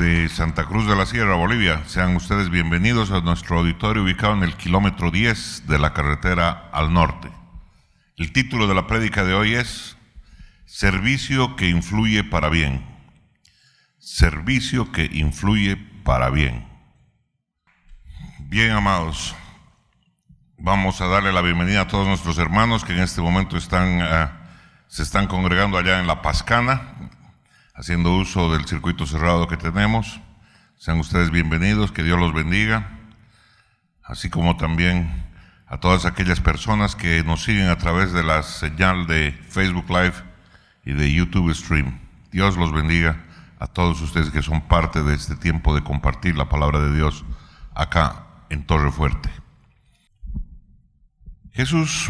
desde Santa Cruz de la Sierra, Bolivia. Sean ustedes bienvenidos a nuestro auditorio ubicado en el kilómetro 10 de la carretera al norte. El título de la prédica de hoy es Servicio que influye para bien. Servicio que influye para bien. Bien, amados, vamos a darle la bienvenida a todos nuestros hermanos que en este momento se están congregando allá en La Pascana, haciendo uso del circuito cerrado que tenemos. Sean ustedes bienvenidos, que Dios los bendiga, así como también a todas aquellas personas que nos siguen a través de la señal de Facebook Live y de YouTube Stream. Dios los bendiga a todos ustedes que son parte de este tiempo de compartir la palabra de Dios acá en Torre Fuerte. Jesús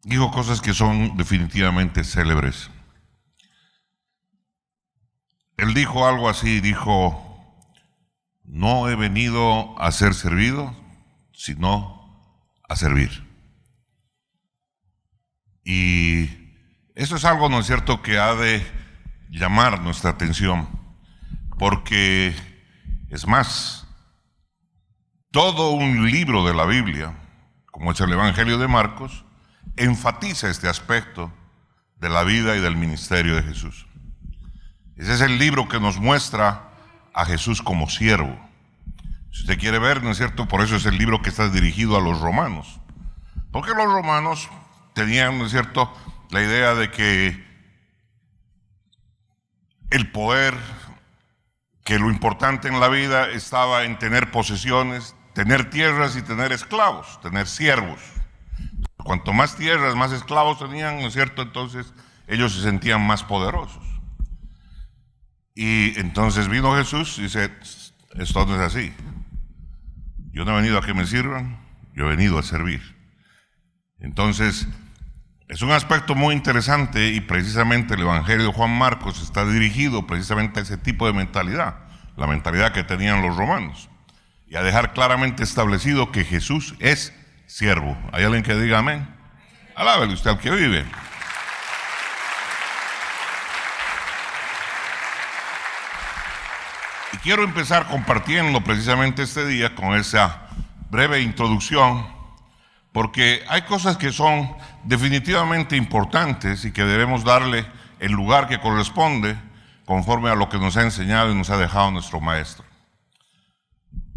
dijo cosas que son definitivamente célebres. Él dijo algo así, dijo: no he venido a ser servido, sino a servir. Y eso es algo, ¿no es cierto?, que ha de llamar nuestra atención, porque es más, todo un libro de la Biblia, como es el Evangelio de Marcos, enfatiza este aspecto de la vida y del ministerio de Jesús. Ese es el libro que nos muestra a Jesús como siervo. Si usted quiere ver, ¿no es cierto?, por eso es el libro que está dirigido a los romanos. Porque los romanos tenían, ¿no es cierto?, la idea de que el poder, que lo importante en la vida estaba en tener posesiones, tener tierras y tener esclavos, tener siervos. Cuanto más tierras, más esclavos tenían, ¿no es cierto?, entonces ellos se sentían más poderosos. Y entonces vino Jesús y dice: esto no es así. Yo no he venido a que me sirvan, yo he venido a servir. Entonces, es un aspecto muy interesante, y precisamente el Evangelio de Juan Marcos está dirigido precisamente a ese tipo de mentalidad, la mentalidad que tenían los romanos, y a dejar claramente establecido que Jesús es siervo. ¿Hay alguien que diga amén? Alábele usted al que vive. Y quiero empezar compartiendo precisamente este día con esa breve introducción, porque hay cosas que son definitivamente importantes y que debemos darle el lugar que corresponde conforme a lo que nos ha enseñado y nos ha dejado nuestro Maestro.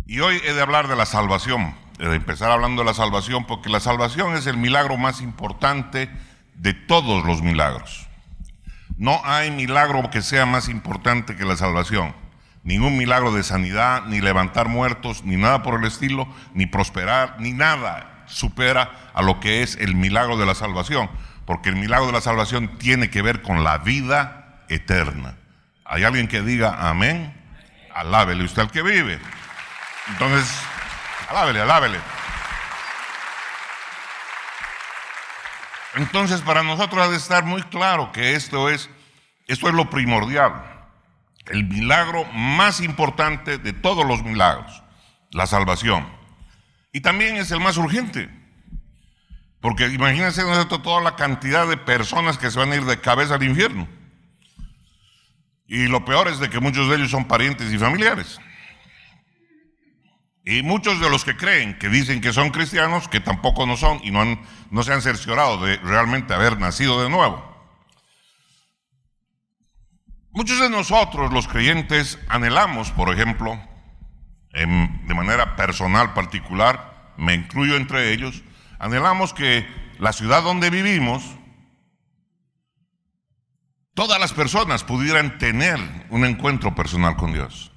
Y hoy he de hablar de la salvación, he de empezar hablando de la salvación, porque la salvación es el milagro más importante de todos los milagros. No hay milagro que sea más importante que la salvación. Ningún milagro de sanidad, ni levantar muertos, ni nada por el estilo, ni prosperar, ni nada supera a lo que es el milagro de la salvación, porque el milagro de la salvación tiene que ver con la vida eterna. ¿Hay alguien que diga amén? Alábele usted al que vive. Entonces, alábele. Entonces, para nosotros ha de estar muy claro que esto es lo primordial. El milagro más importante de todos los milagros, la salvación. Y también es el más urgente, porque imagínense toda la cantidad de personas que se van a ir de cabeza al infierno. Y lo peor es de que muchos de ellos son parientes y familiares. Y muchos de los que creen, que dicen que son cristianos, que tampoco no son y no se han cerciorado de realmente haber nacido de nuevo. Muchos de nosotros, los creyentes, anhelamos, por ejemplo, de manera personal, particular, me incluyo entre ellos, anhelamos que la ciudad donde vivimos, todas las personas pudieran tener un encuentro personal con Dios.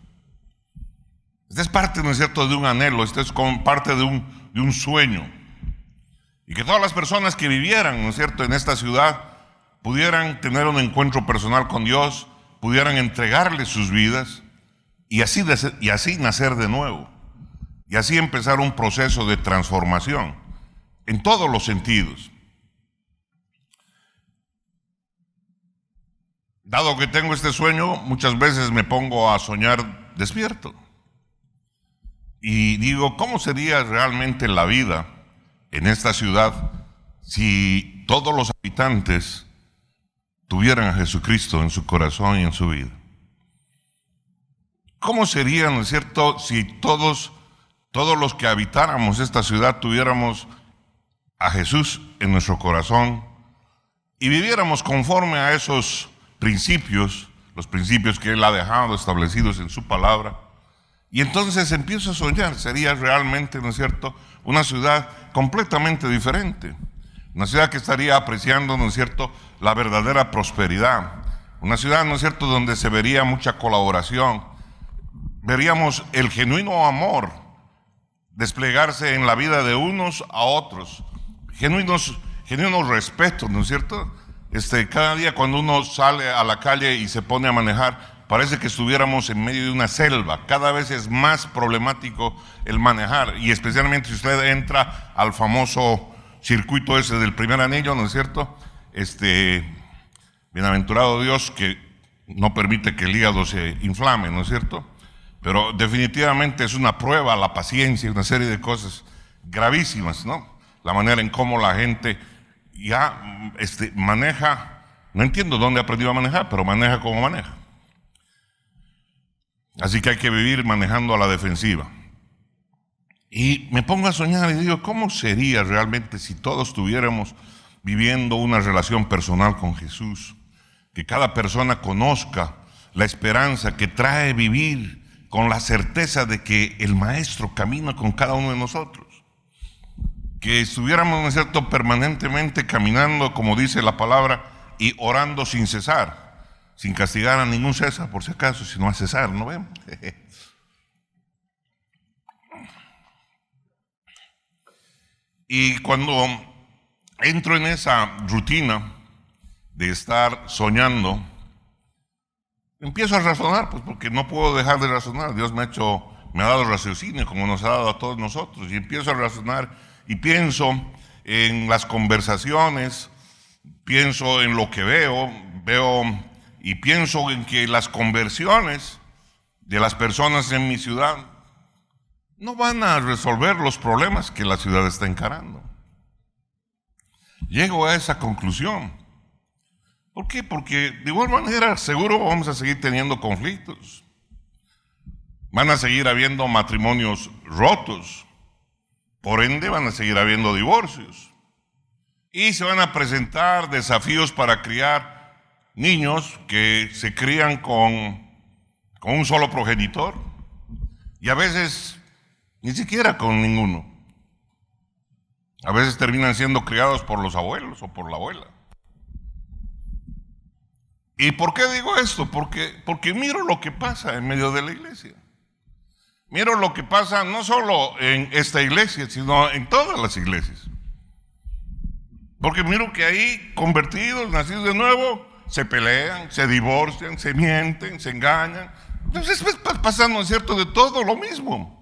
Esta es parte, ¿no es cierto?, de un anhelo, esta es como parte de un sueño. Y que todas las personas que vivieran, ¿no es cierto?, en esta ciudad pudieran tener un encuentro personal con Dios, pudieran entregarle sus vidas y así nacer de nuevo, y así empezar un proceso de transformación en todos los sentidos. Dado que tengo este sueño, muchas veces me pongo a soñar despierto y digo: ¿cómo sería realmente la vida en esta ciudad si todos los habitantes tuvieran a Jesucristo en su corazón y en su vida? ¿cómo sería, no es cierto, si todos los que habitáramos esta ciudad tuviéramos a Jesús en nuestro corazón y viviéramos conforme a esos principios, los principios que Él ha dejado establecidos en su palabra? Y entonces empiezo a soñar, sería realmente, ¿no es cierto?, una ciudad completamente diferente. Una ciudad que estaría apreciando, ¿no es cierto?, la verdadera prosperidad. Una ciudad, ¿no es cierto?, donde se vería mucha colaboración. Veríamos el genuino amor desplegarse en la vida de unos a otros. Genuinos respetos, ¿no es cierto? Cada día cuando uno sale a la calle y se pone a manejar, parece que estuviéramos en medio de una selva. Cada vez es más problemático el manejar, y especialmente si usted entra al famoso circuito ese del primer anillo, ¿no es cierto? Bienaventurado Dios que no permite que el hígado se inflame, ¿no es cierto? Pero definitivamente es una prueba a la paciencia, una serie de cosas gravísimas, ¿no? La manera en cómo la gente ya maneja, no entiendo dónde aprendió a manejar, pero maneja como maneja. Así que hay que vivir manejando a la defensiva. Y me pongo a soñar y digo, ¿cómo sería realmente si todos estuviéramos viviendo una relación personal con Jesús? Que cada persona conozca la esperanza que trae vivir con la certeza de que el Maestro camina con cada uno de nosotros. Que estuviéramos, ¿no es cierto?, permanentemente caminando, como dice la palabra, y orando sin cesar. Sin castigar a ningún César, por si acaso, sino a César, ¿no vemos? Y cuando entro en esa rutina de estar soñando, empiezo a razonar, pues porque no puedo dejar de razonar. Dios me ha dado raciocinio, como nos ha dado a todos nosotros, y empiezo a razonar y pienso en las conversaciones, pienso en lo que veo y pienso en que las conversiones de las personas en mi ciudad no van a resolver los problemas que la ciudad está encarando. Llego a esa conclusión. ¿Por qué? Porque de igual manera seguro vamos a seguir teniendo conflictos. Van a seguir habiendo matrimonios rotos. Por ende van a seguir habiendo divorcios. Y se van a presentar desafíos para criar niños que se crían con un solo progenitor y a veces ni siquiera con ninguno. A veces terminan siendo criados por los abuelos o por la abuela. ¿Y por qué digo esto? Porque miro lo que pasa en medio de la iglesia. Miro lo que pasa no solo en esta iglesia, sino en todas las iglesias. Porque miro que ahí convertidos, nacidos de nuevo, se pelean, se divorcian, se mienten, se engañan. Entonces pasa, ¿no es cierto?, de todo lo mismo.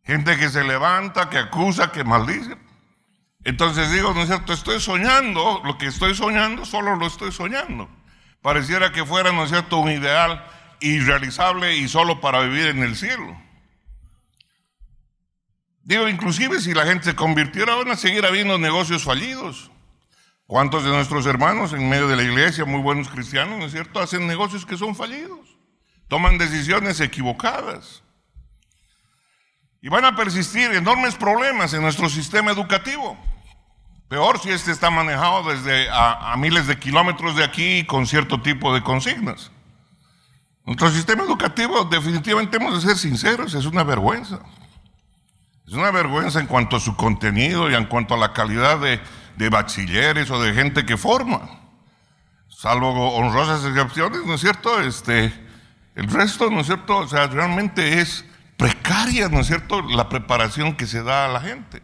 Gente que se levanta, que acusa, que maldice. Entonces digo, ¿no es cierto?, estoy soñando, lo que estoy soñando solo lo estoy soñando. Pareciera que fuera, ¿no es cierto?, un ideal irrealizable y solo para vivir en el cielo. Digo, inclusive si la gente se convirtiera, van a seguir habiendo negocios fallidos. ¿Cuántos de nuestros hermanos en medio de la iglesia, muy buenos cristianos, ¿no es cierto?, hacen negocios que son fallidos, toman decisiones equivocadas? Y van a persistir enormes problemas en nuestro sistema educativo. Peor si está manejado desde a miles de kilómetros de aquí con cierto tipo de consignas. Nuestro sistema educativo, definitivamente hemos de ser sinceros, es una vergüenza. Es una vergüenza en cuanto a su contenido y en cuanto a la calidad de bachilleres o de gente que forma. Salvo honrosas excepciones, ¿no es cierto? El resto, ¿no es cierto? O sea, realmente es precaria, ¿no es cierto?, la preparación que se da a la gente.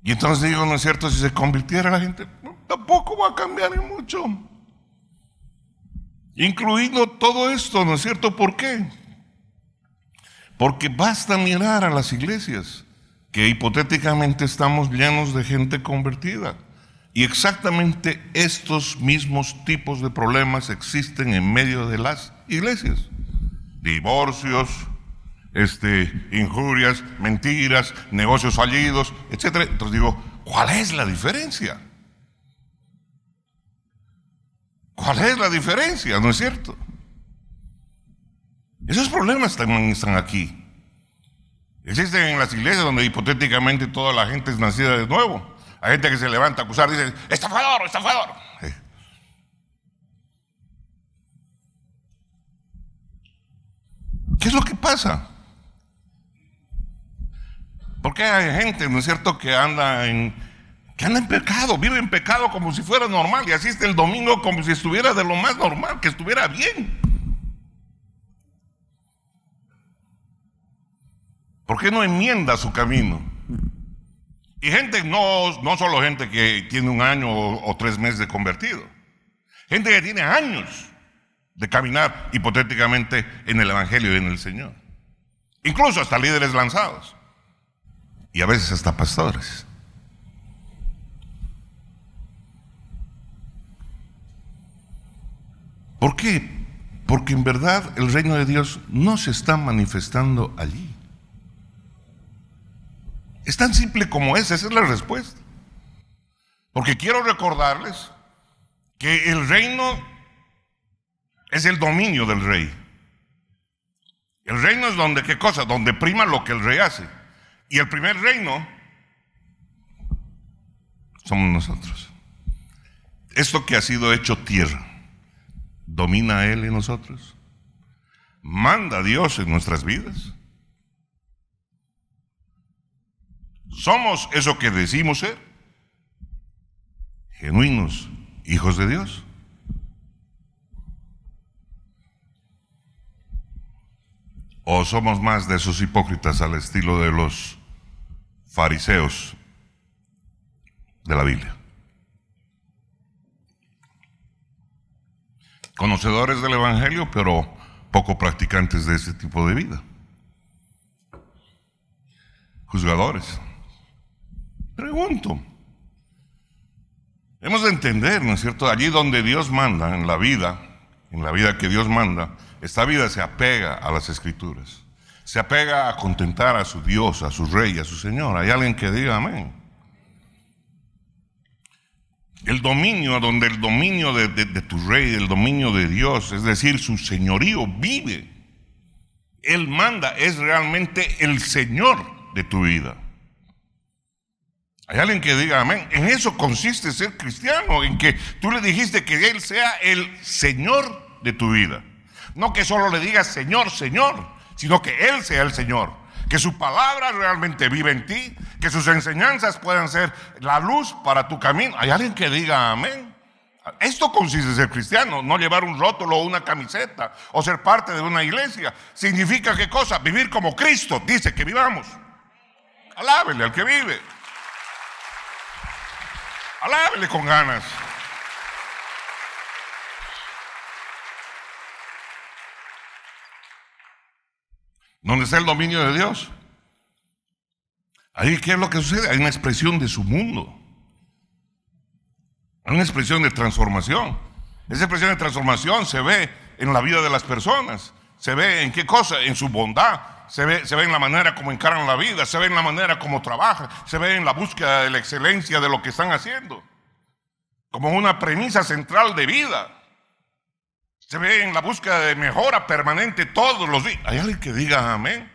Y entonces digo, ¿no es cierto?, si se convirtiera la gente, tampoco va a cambiar en mucho. Incluido todo esto, ¿no es cierto? ¿Por qué? Porque basta mirar a las iglesias, que hipotéticamente estamos llenos de gente convertida. Y exactamente estos mismos tipos de problemas existen en medio de las iglesias. Divorcios, injurias, mentiras, negocios fallidos, etc. Entonces digo, ¿cuál es la diferencia? ¿Cuál es la diferencia? ¿No es cierto? Esos problemas también están aquí. Existen en las iglesias donde hipotéticamente toda la gente es nacida de nuevo. Hay gente que se levanta a acusar, dice, estafador, estafador. ¿Qué es lo que pasa? Porque hay gente, ¿no es cierto?, que anda en pecado, vive en pecado como si fuera normal y asiste el domingo como si estuviera de lo más normal, que estuviera bien. ¿Por qué no enmienda su camino? Y gente, no solo gente que tiene 1 año o 3 meses de convertido, gente que tiene años de caminar hipotéticamente en el Evangelio y en el Señor. Incluso hasta líderes lanzados. Y a veces hasta pastores. ¿Por qué? Porque en verdad el reino de Dios no se está manifestando allí. Es tan simple como esa es la respuesta. Porque quiero recordarles que el reino es el dominio del rey. El reino es donde, ¿qué cosa? Donde prima lo que el rey hace. Y el primer reino somos nosotros. Esto que ha sido hecho tierra, ¿domina Él en nosotros? ¿Manda Dios en nuestras vidas? ¿Somos eso que decimos ser? ¿Genuinos hijos de Dios? ¿O somos más de esos hipócritas al estilo de los fariseos de la Biblia? Conocedores del Evangelio, pero poco practicantes de ese tipo de vida. Juzgadores. Pregunto. Hemos de entender, ¿no es cierto? Allí donde Dios manda, en la vida que Dios manda, esta vida se apega a las Escrituras. Se apega a contentar a su Dios, a su Rey, a su Señor. Hay alguien que diga amén. El dominio, donde el dominio de tu Rey, el dominio de Dios, es decir, su señorío vive. Él manda, es realmente el Señor de tu vida. Hay alguien que diga amén. En eso consiste ser cristiano, en que tú le dijiste que Él sea el Señor de tu vida. No que solo le digas Señor, Señor, sino que Él sea el Señor. Que su palabra realmente vive en ti, que sus enseñanzas puedan ser la luz para tu camino. Hay alguien que diga amén. Esto consiste en ser cristiano, no llevar un rótulo o una camiseta o ser parte de una iglesia. Significa ¿qué cosa? Vivir como Cristo dice que vivamos. Alábele al que vive. Alábele con ganas. ¿Dónde está el dominio de Dios? Ahí, ¿qué es lo que sucede? Hay una expresión de su mundo. Hay una expresión de transformación. Esa expresión de transformación se ve en la vida de las personas. Se ve en qué cosa, en su bondad. Se ve en la manera como encaran la vida. Se ve en la manera como trabajan. Se ve en la búsqueda de la excelencia de lo que están haciendo. Como una premisa central de vida. Se ve en la búsqueda de mejora permanente todos los días. Hay alguien que diga amén.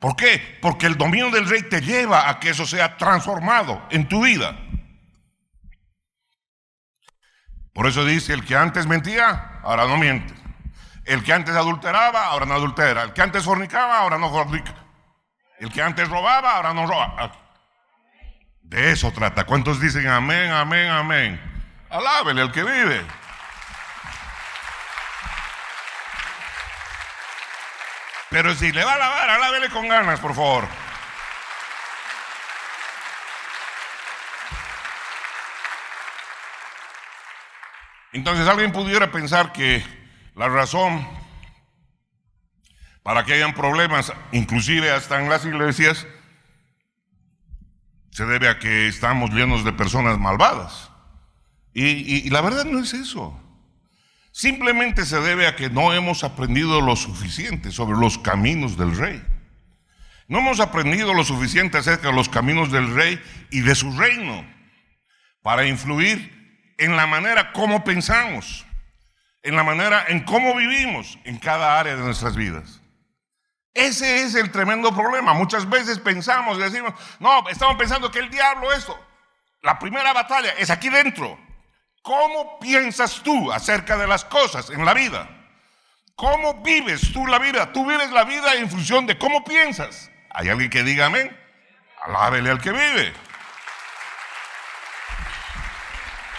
¿Por qué? Porque el dominio del Rey te lleva a que eso sea transformado en tu vida. Por eso dice, el que antes mentía, ahora no miente. El que antes adulteraba, ahora no adultera. El que antes fornicaba, ahora no fornica. El que antes robaba, ahora no roba. De eso trata. ¿Cuántos dicen amén, amén, amén? Alábele al que vive. Pero si le va a alabar, alábele con ganas, por favor. Entonces alguien pudiera pensar que la razón para que hayan problemas, inclusive hasta en las iglesias, se debe a que estamos llenos de personas malvadas. Y la verdad no es eso. Simplemente se debe a que no hemos aprendido lo suficiente sobre los caminos del Rey. No hemos aprendido lo suficiente acerca de los caminos del Rey y de su reino para influir en la manera como pensamos, en la manera en cómo vivimos en cada área de nuestras vidas. Ese es el tremendo problema. Muchas veces pensamos y decimos, no, estamos pensando que el diablo esto. La primera batalla es aquí dentro. ¿Cómo piensas tú acerca de las cosas en la vida? ¿Cómo vives tú la vida? Tú vives la vida en función de cómo piensas. ¿Hay alguien que diga amén? Alábele al que vive.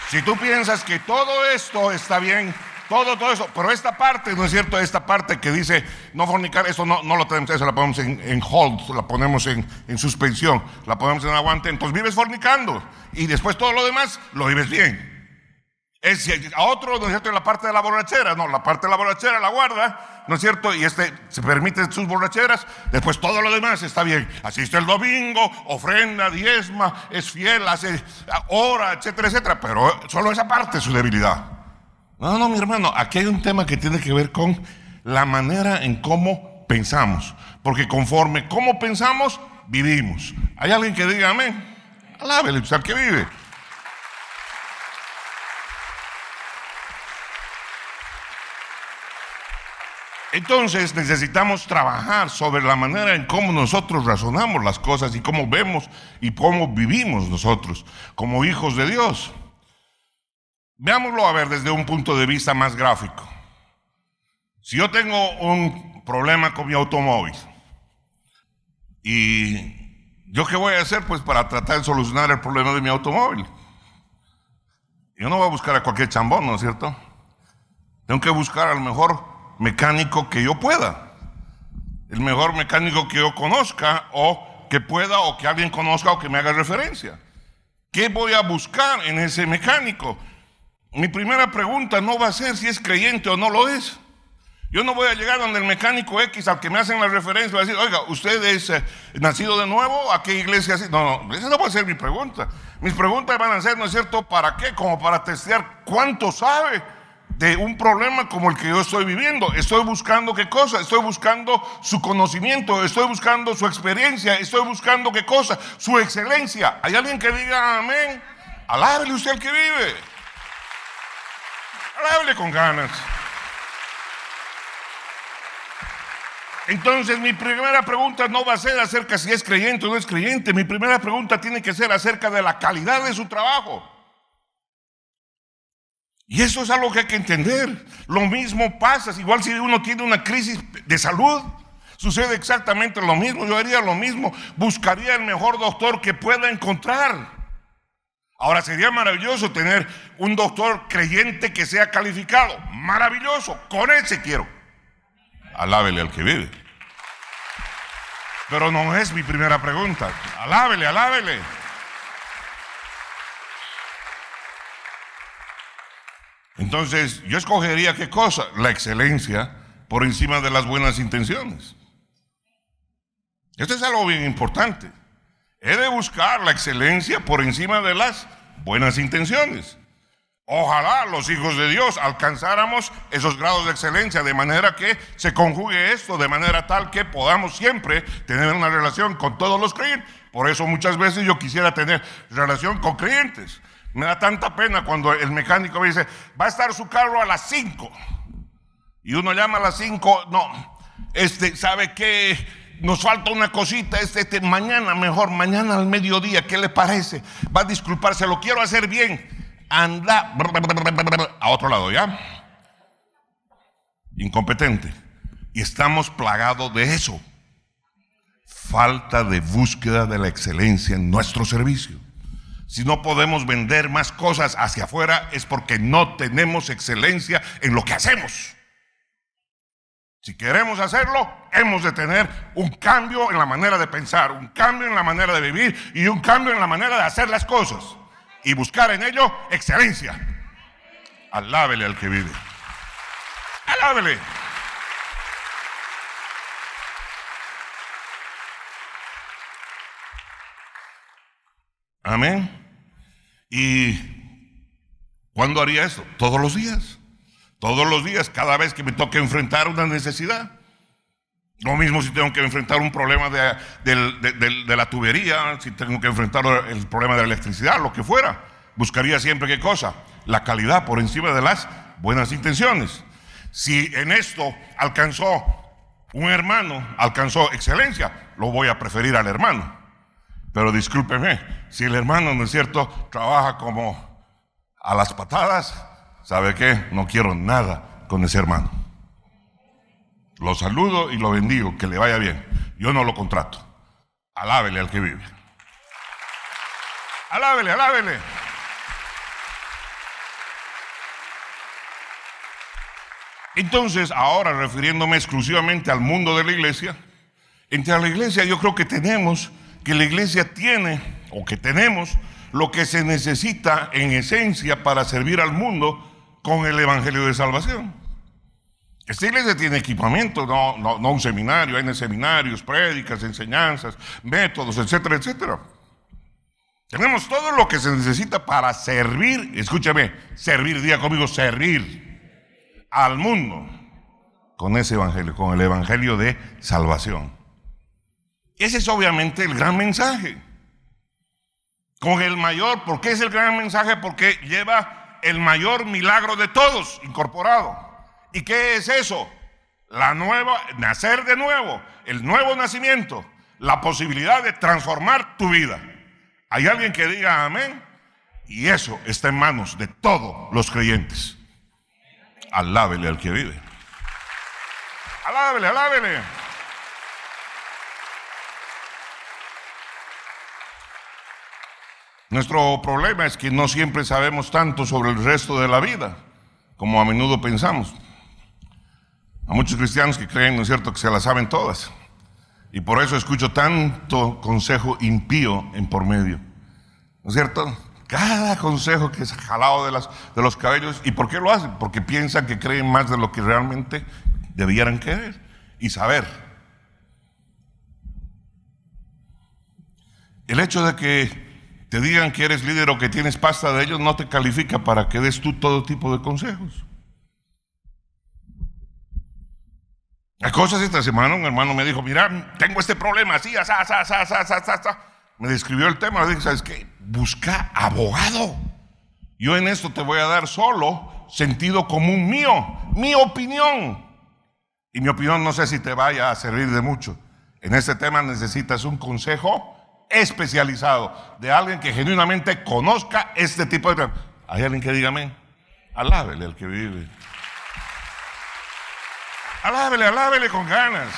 Si tú piensas que todo esto está bien, todo eso, pero esta parte, ¿no es cierto? Esta parte que dice no fornicar, eso no lo tenemos, eso la ponemos en hold, la ponemos en suspensión, la ponemos en aguante, entonces vives fornicando y después todo lo demás lo vives bien. A otro, ¿no es cierto?, en la parte de la borrachera, no, la parte de la borrachera la guarda, ¿no es cierto? Y se permite sus borracheras, después todo lo demás está bien. Asiste el domingo, ofrenda, diezma, es fiel, ora, etcétera, etcétera, pero solo esa parte es su debilidad. No, mi hermano, aquí hay un tema que tiene que ver con la manera en cómo pensamos, porque conforme cómo pensamos, vivimos. ¿Hay alguien que diga amén? Alábele usted al que vive. Entonces necesitamos trabajar sobre la manera en cómo nosotros razonamos las cosas y cómo vemos y cómo vivimos nosotros como hijos de Dios. Veámoslo a ver desde un punto de vista más gráfico. Si yo tengo un problema con mi automóvil, ¿y yo qué voy a hacer? Pues para tratar de solucionar el problema de mi automóvil. Yo no voy a buscar a cualquier chambón, ¿no es cierto? Tengo que buscar al mejor mecánico que yo pueda, el mejor mecánico que yo conozca o que pueda o que alguien conozca o que me haga referencia. ¿Qué voy a buscar en ese mecánico? Mi primera pregunta no va a ser si es creyente o no lo es. Yo no voy a llegar donde el mecánico X al que me hacen la referencia va a decir, oiga, ¿usted es nacido de nuevo? ¿A qué iglesia así? No, esa no va a ser mi pregunta. Mis preguntas van a ser, ¿no es cierto?, ¿para qué? Como para testear cuánto sabe de un problema como el que yo estoy viviendo. Estoy buscando qué cosa, estoy buscando su conocimiento, estoy buscando su experiencia, estoy buscando qué cosa, su excelencia. ¿Hay alguien que diga amén? Alábele usted al que vive. Alábele con ganas. Entonces mi primera pregunta no va a ser acerca si es creyente o no es creyente. Mi primera pregunta tiene que ser acerca de la calidad de su trabajo. Y eso es algo que hay que entender. Lo mismo pasa, igual si uno tiene una crisis de salud, sucede exactamente lo mismo. Yo haría lo mismo, buscaría el mejor doctor que pueda encontrar. Ahora sería maravilloso tener un doctor creyente que sea calificado. Maravilloso, con ese quiero. Alábele al que vive. Pero no es mi primera pregunta. Alábele, alábele. Entonces, yo escogería ¿qué cosa? La excelencia por encima de las buenas intenciones. Esto es algo bien importante. He de buscar la excelencia por encima de las buenas intenciones. Ojalá los hijos de Dios alcanzáramos esos grados de excelencia de manera que se conjugue esto de manera tal que podamos siempre tener una relación con todos los creyentes. Por eso muchas veces yo quisiera tener relación con creyentes. Me da tanta pena cuando el mecánico me dice, va a estar su carro a las 5. Y uno llama a las 5, no, ¿sabe qué? Nos falta una cosita, mañana mejor, mañana al mediodía, ¿qué le parece? Va a disculparse, lo quiero hacer bien. Anda a otro lado, ¿ya? Incompetente. Y estamos plagados de eso. Falta de búsqueda de la excelencia en nuestro servicio. Si no podemos vender más cosas hacia afuera es porque no tenemos excelencia en lo que hacemos. Si queremos hacerlo, hemos de tener un cambio en la manera de pensar, un cambio en la manera de vivir y un cambio en la manera de hacer las cosas. Y buscar en ello excelencia. Alábele al que vive. Alábele. Amén. ¿Y cuándo haría eso? Todos los días. Todos los días, cada vez que me toque enfrentar una necesidad. Lo mismo si tengo que enfrentar un problema de la tubería, si tengo que enfrentar el problema de la electricidad, lo que fuera. Buscaría siempre ¿qué cosa? La calidad por encima de las buenas intenciones. Si en esto un hermano alcanzó excelencia, lo voy a preferir al hermano. Pero discúlpeme, si el hermano, ¿no es cierto?, trabaja como a las patadas, ¿sabe qué? No quiero nada con ese hermano. Lo saludo y lo bendigo, que le vaya bien. Yo no lo contrato. Alábele al que vive. Alábele, alábele. Entonces, ahora refiriéndome exclusivamente al mundo de la iglesia, entre la iglesia yo creo que la iglesia tiene, o que tenemos, lo que se necesita en esencia para servir al mundo con el evangelio de salvación. Esta iglesia tiene equipamiento, no un seminario, hay seminarios, prédicas, enseñanzas, métodos, etcétera, etcétera. Tenemos todo lo que se necesita para servir, escúchame, diga conmigo, servir al mundo con ese evangelio, con el evangelio de salvación. Ese es obviamente el gran mensaje. ¿Por qué es el gran mensaje? Porque lleva el mayor milagro de todos incorporado. ¿Y qué es eso? Nacer de nuevo, el nuevo nacimiento, la posibilidad de transformar tu vida. ¿Hay alguien que diga amén? Y eso está en manos de todos los creyentes. Alábele al que vive. Alábele, alábele. Nuestro problema es que no siempre sabemos tanto sobre el resto de la vida como a menudo pensamos. A muchos cristianos que creen, ¿no es cierto?, que se las saben todas. Y por eso escucho tanto consejo impío en por medio. ¿No es cierto? Cada consejo que es jalado de los cabellos. ¿Y por qué lo hacen? Porque piensan que creen más de lo que realmente debieran creer y saber. El hecho de que te digan que eres líder o que tienes pasta de ellos no te califica para que des tú todo tipo de consejos. Hay cosas. Esta semana un hermano me dijo, mira, tengo este problema, así, así. Me describió el tema, le dije, ¿sabes qué? Busca abogado. Yo en esto te voy a dar solo sentido común mío, mi opinión. Y mi opinión no sé si te vaya a servir de mucho. En este tema necesitas un consejo especializado de alguien que genuinamente conozca este tipo de temas. ¿Hay alguien que diga amén? Alábele al que vive. Alábele, alábele con ganas.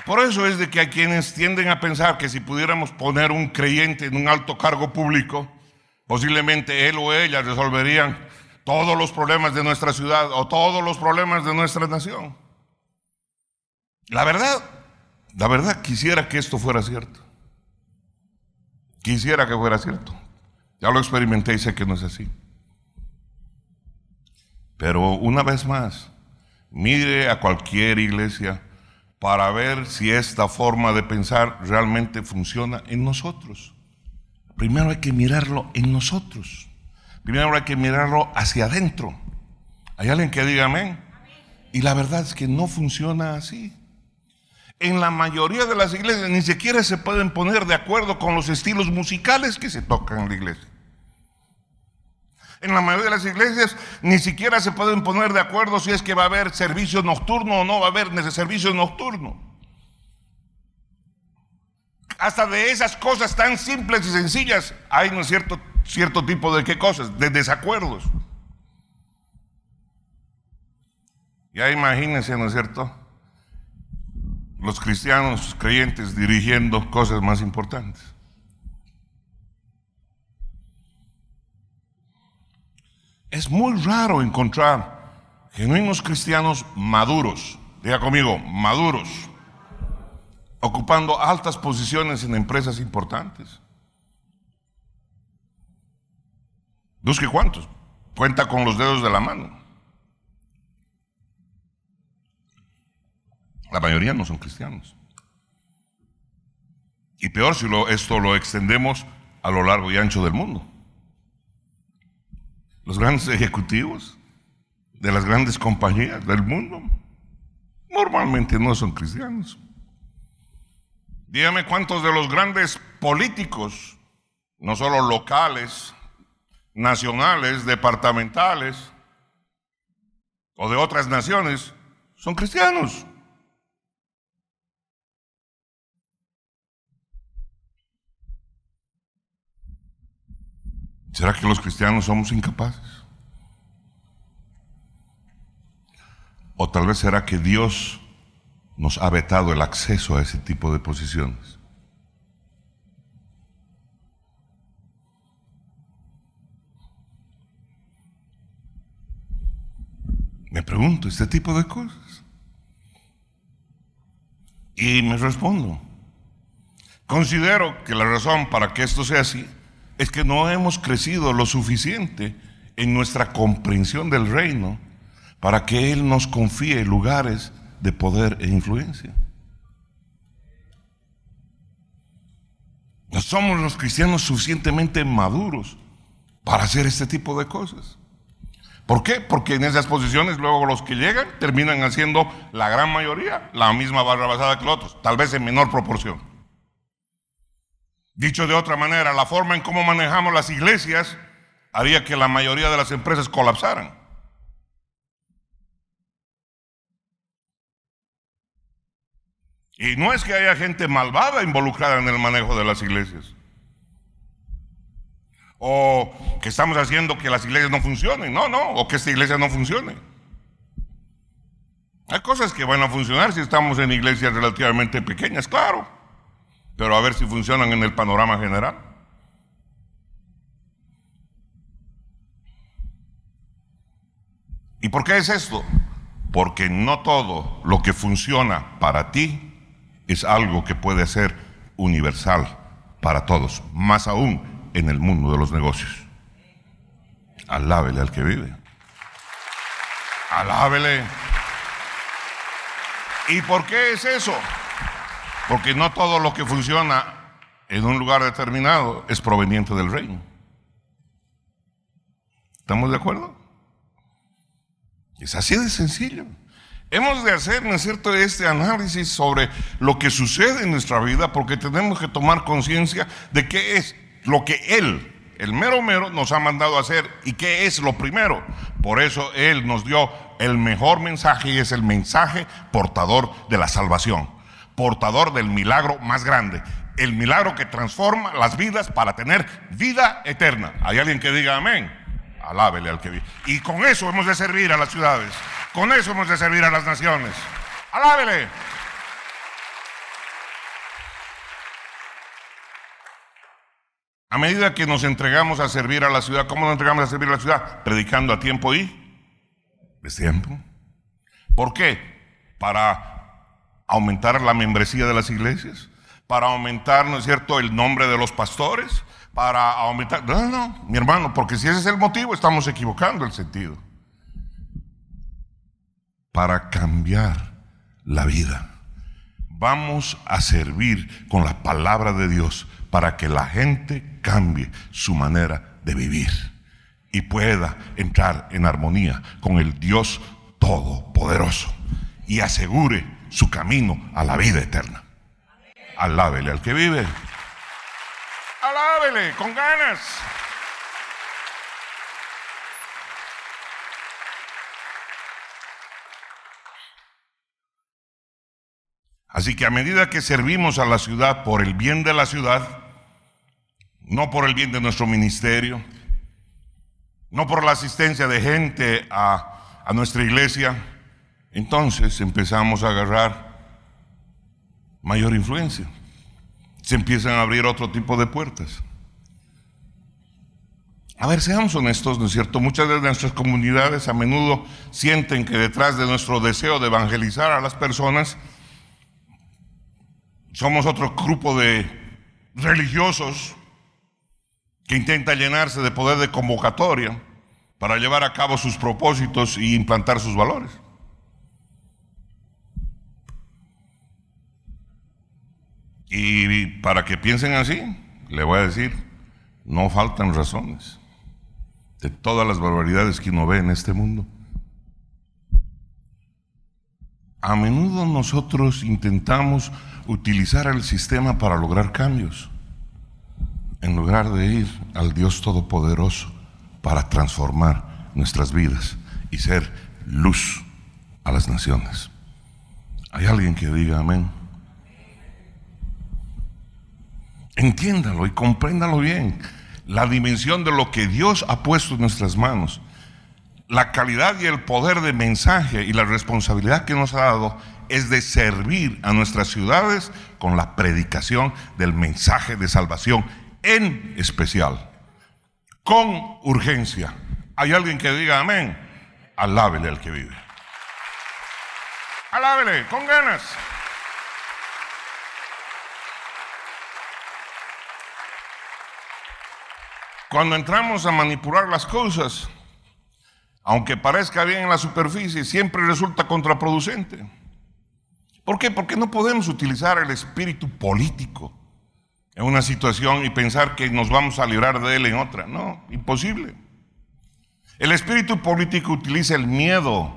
Por eso es de que hay quienes tienden a pensar que si pudiéramos poner un creyente en un alto cargo público, posiblemente él o ella resolverían todos los problemas de nuestra ciudad o todos los problemas de nuestra nación. La verdad quisiera que esto fuera cierto. Quisiera que fuera cierto. Ya lo experimenté y sé que no es así. Pero una vez más, mire a cualquier iglesia para ver si esta forma de pensar realmente funciona en nosotros. Primero hay que mirarlo en nosotros. Primero hay que mirarlo hacia adentro. ¿Hay alguien que diga amén? Y la verdad es que no funciona así. En la mayoría de las iglesias ni siquiera se pueden poner de acuerdo con los estilos musicales que se tocan en la iglesia. En la mayoría de las iglesias ni siquiera se pueden poner de acuerdo si es que va a haber servicio nocturno o no va a haber servicio nocturno. Hasta de esas cosas tan simples y sencillas hay, ¿no es cierto?, cierto tipo de ¿qué cosas? De desacuerdos. Ya imagínense, ¿no es cierto?, los cristianos creyentes dirigiendo cosas más importantes. Es muy raro encontrar genuinos cristianos maduros, diga conmigo, maduros, ocupando altas posiciones en empresas importantes. Busque cuántos, cuenta con los dedos de la mano. La mayoría no son cristianos. Y peor si esto lo extendemos a lo largo y ancho del mundo. Los grandes ejecutivos de las grandes compañías del mundo normalmente no son cristianos. Dígame cuántos de los grandes políticos, no solo locales, nacionales, departamentales o de otras naciones son cristianos. ¿Será que los cristianos somos incapaces? ¿O tal vez será que Dios nos ha vetado el acceso a ese tipo de posiciones? Me pregunto este tipo de cosas. Y me respondo, considero que la razón para que esto sea así es que no hemos crecido lo suficiente en nuestra comprensión del reino para que Él nos confíe lugares de poder e influencia. No somos los cristianos suficientemente maduros para hacer este tipo de cosas. ¿Por qué? Porque en esas posiciones luego los que llegan terminan haciendo la gran mayoría la misma barrabasada que los otros, tal vez en menor proporción. Dicho de otra manera, la forma en cómo manejamos las iglesias haría que la mayoría de las empresas colapsaran. Y no es que haya gente malvada involucrada en el manejo de las iglesias, o que estamos haciendo que las iglesias no funcionen, o que esta iglesia no funcione. Hay cosas que van a funcionar si estamos en iglesias relativamente pequeñas, claro, pero a ver si funcionan en el panorama general. ¿Y por qué es esto? Porque no todo lo que funciona para ti es algo que puede ser universal para todos, más aún en el mundo de los negocios. Alábele al que vive. Alábele. ¿Y por qué es eso? Porque no todo lo que funciona en un lugar determinado es proveniente del reino. ¿Estamos de acuerdo? Es así de sencillo. Hemos de hacer, ¿no es cierto?, este análisis sobre lo que sucede en nuestra vida, porque tenemos que tomar conciencia de qué es lo que Él, el mero mero, nos ha mandado a hacer y qué es lo primero. Por eso Él nos dio el mejor mensaje, y es el mensaje portador de la salvación, portador del milagro más grande, el milagro que transforma las vidas para tener vida eterna. ¿Hay alguien que diga amén? Alábele al que vive. Y con eso hemos de servir a las ciudades, con eso hemos de servir a las naciones. Alábele. A medida que nos entregamos a servir a la ciudad, ¿cómo nos entregamos a servir a la ciudad? Predicando a tiempo y destiempo. ¿Por qué? Para aumentar la membresía de las iglesias, para aumentar, ¿no es cierto?, el nombre de los pastores, para aumentar... No, mi hermano, porque si ese es el motivo, estamos equivocando el sentido. Para cambiar la vida. Vamos a servir con la palabra de Dios para que la gente cambie su manera de vivir y pueda entrar en armonía con el Dios Todopoderoso y asegure su camino a la vida eterna. Alábele al que vive. Alábele con ganas. Así que a medida que servimos a la ciudad por el bien de la ciudad, no por el bien de nuestro ministerio, no por la asistencia de gente a nuestra iglesia, entonces empezamos a agarrar mayor influencia. Se empiezan a abrir otro tipo de puertas. A ver, seamos honestos, ¿no es cierto? Muchas de nuestras comunidades a menudo sienten que detrás de nuestro deseo de evangelizar a las personas somos otro grupo de religiosos que intenta llenarse de poder de convocatoria para llevar a cabo sus propósitos y implantar sus valores. Y para que piensen así, le voy a decir, no faltan razones de todas las barbaridades que uno ve en este mundo. A menudo nosotros intentamos utilizar el sistema para lograr cambios, en lugar de ir al Dios Todopoderoso para transformar nuestras vidas y ser luz a las naciones. ¿Hay alguien que diga amén? Entiéndalo y compréndalo bien. La dimensión de lo que Dios ha puesto en nuestras manos, la calidad y el poder de mensaje y la responsabilidad que nos ha dado es de servir a nuestras ciudades con la predicación del mensaje de salvación, en especial, con urgencia. ¿Hay alguien que diga amén? Alábele al que vive. Alábele con ganas. Cuando entramos a manipular las cosas, aunque parezca bien en la superficie, siempre resulta contraproducente. ¿Por qué? Porque no podemos utilizar el espíritu político en una situación y pensar que nos vamos a librar de él en otra. No, imposible. El espíritu político utiliza el miedo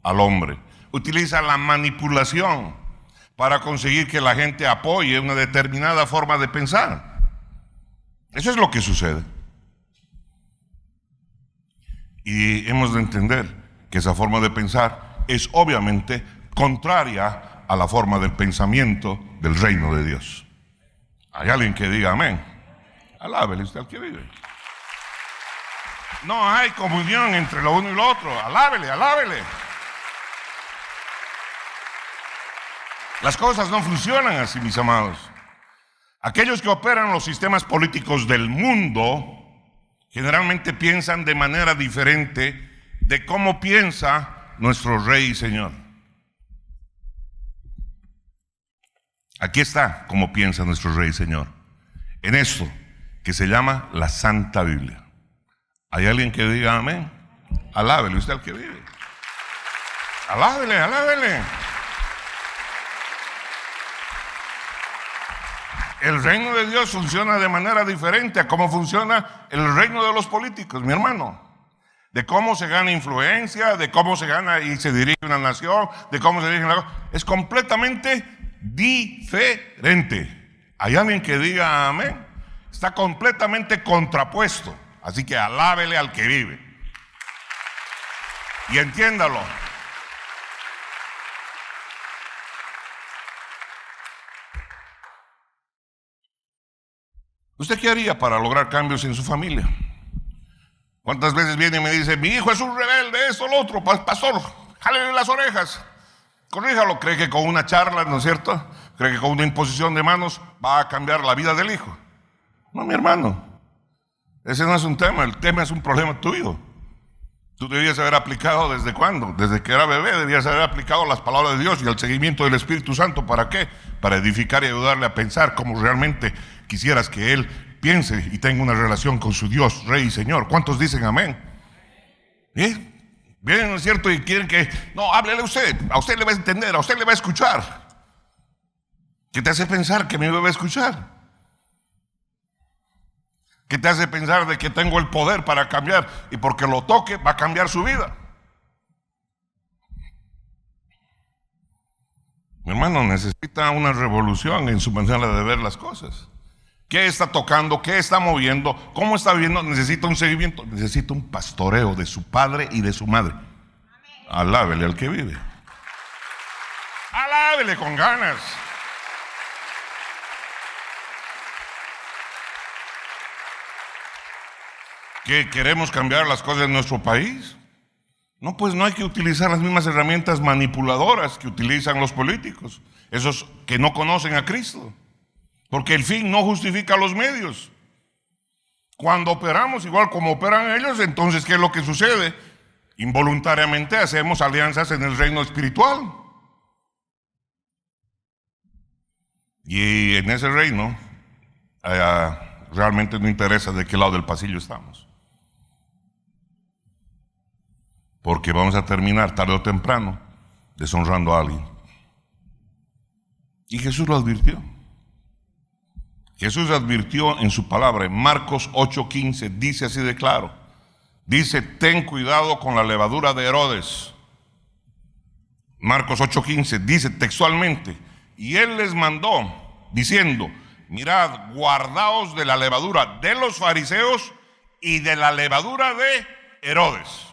al hombre, utiliza la manipulación para conseguir que la gente apoye una determinada forma de pensar. Eso es lo que sucede. Y hemos de entender que esa forma de pensar es obviamente contraria a la forma del pensamiento del reino de Dios. ¿Hay alguien que diga amén? Alábele usted al que vive. No hay comunión entre lo uno y lo otro. Alábele, alábele. Las cosas no funcionan así, mis amados. Aquellos que operan los sistemas políticos del mundo generalmente piensan de manera diferente de cómo piensa nuestro Rey y Señor. Aquí está cómo piensa nuestro Rey y Señor, en esto que se llama la Santa Biblia. ¿Hay alguien que diga amén? Alábele usted al que vive. Alábele, alábele. El reino de Dios funciona de manera diferente a cómo funciona el reino de los políticos, mi hermano. De cómo se gana influencia, de cómo se gana y se dirige una nación, de cómo se dirige una cosa. Es completamente diferente. ¿Hay alguien que diga amén? Está completamente contrapuesto. Así que alábele al que vive. Y entiéndalo. ¿Usted qué haría para lograr cambios en su familia? ¿Cuántas veces viene y me dice, mi hijo es un rebelde, esto, lo otro, pastor, jálele las orejas, corríjalo? ¿Cree que con una charla, no es cierto? ¿Cree que con una imposición de manos va a cambiar la vida del hijo? No, mi hermano, ese no es un tema, el tema es un problema tuyo. Tú debías haber aplicado ¿desde cuándo? Desde que era bebé debías haber aplicado las palabras de Dios y el seguimiento del Espíritu Santo. ¿Para qué? Para edificar y ayudarle a pensar como realmente quisieras que él piense y tenga una relación con su Dios, Rey y Señor. ¿Cuántos dicen amén? Vienen, ¿no es cierto? Y quieren que, no, háblele usted, a usted le va a entender, a usted le va a escuchar. ¿Qué te hace pensar que me va a escuchar? ¿Qué te hace pensar de que tengo el poder para cambiar y porque lo toque va a cambiar su vida? Mi hermano necesita una revolución en su manera de ver las cosas. ¿Qué está tocando? ¿Qué está moviendo? ¿Cómo está viviendo? Necesita un seguimiento, necesita un pastoreo de su padre y de su madre. Alábele al que vive. Alábele con ganas. ¿Que queremos cambiar las cosas en nuestro país? No, pues no hay que utilizar las mismas herramientas manipuladoras que utilizan los políticos, esos que no conocen a Cristo, porque el fin no justifica los medios. Cuando operamos igual como operan ellos, entonces ¿qué es lo que sucede? Involuntariamente hacemos alianzas en el reino espiritual. Y en ese reino realmente no interesa de qué lado del pasillo estamos. Porque vamos a terminar tarde o temprano deshonrando a alguien. Y Jesús lo advirtió. Jesús advirtió en su palabra, en Marcos 8:15, dice así de claro. Dice, ten cuidado con la levadura de Herodes. Marcos 8:15 dice textualmente, y él les mandó diciendo, mirad, guardaos de la levadura de los fariseos y de la levadura de Herodes.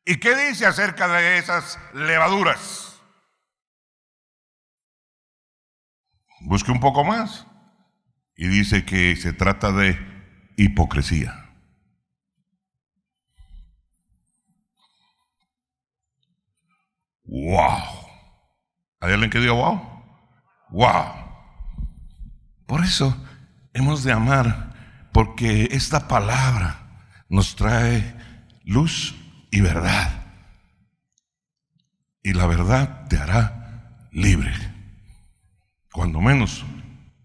¿Y qué dice acerca de esas levaduras? Busque un poco más. Y dice que se trata de hipocresía. ¡Wow! ¿Hay alguien que diga wow? ¡Wow! Por eso hemos de amar, porque esta palabra nos trae luz y verdad. Y la verdad te hará libre. Cuando menos,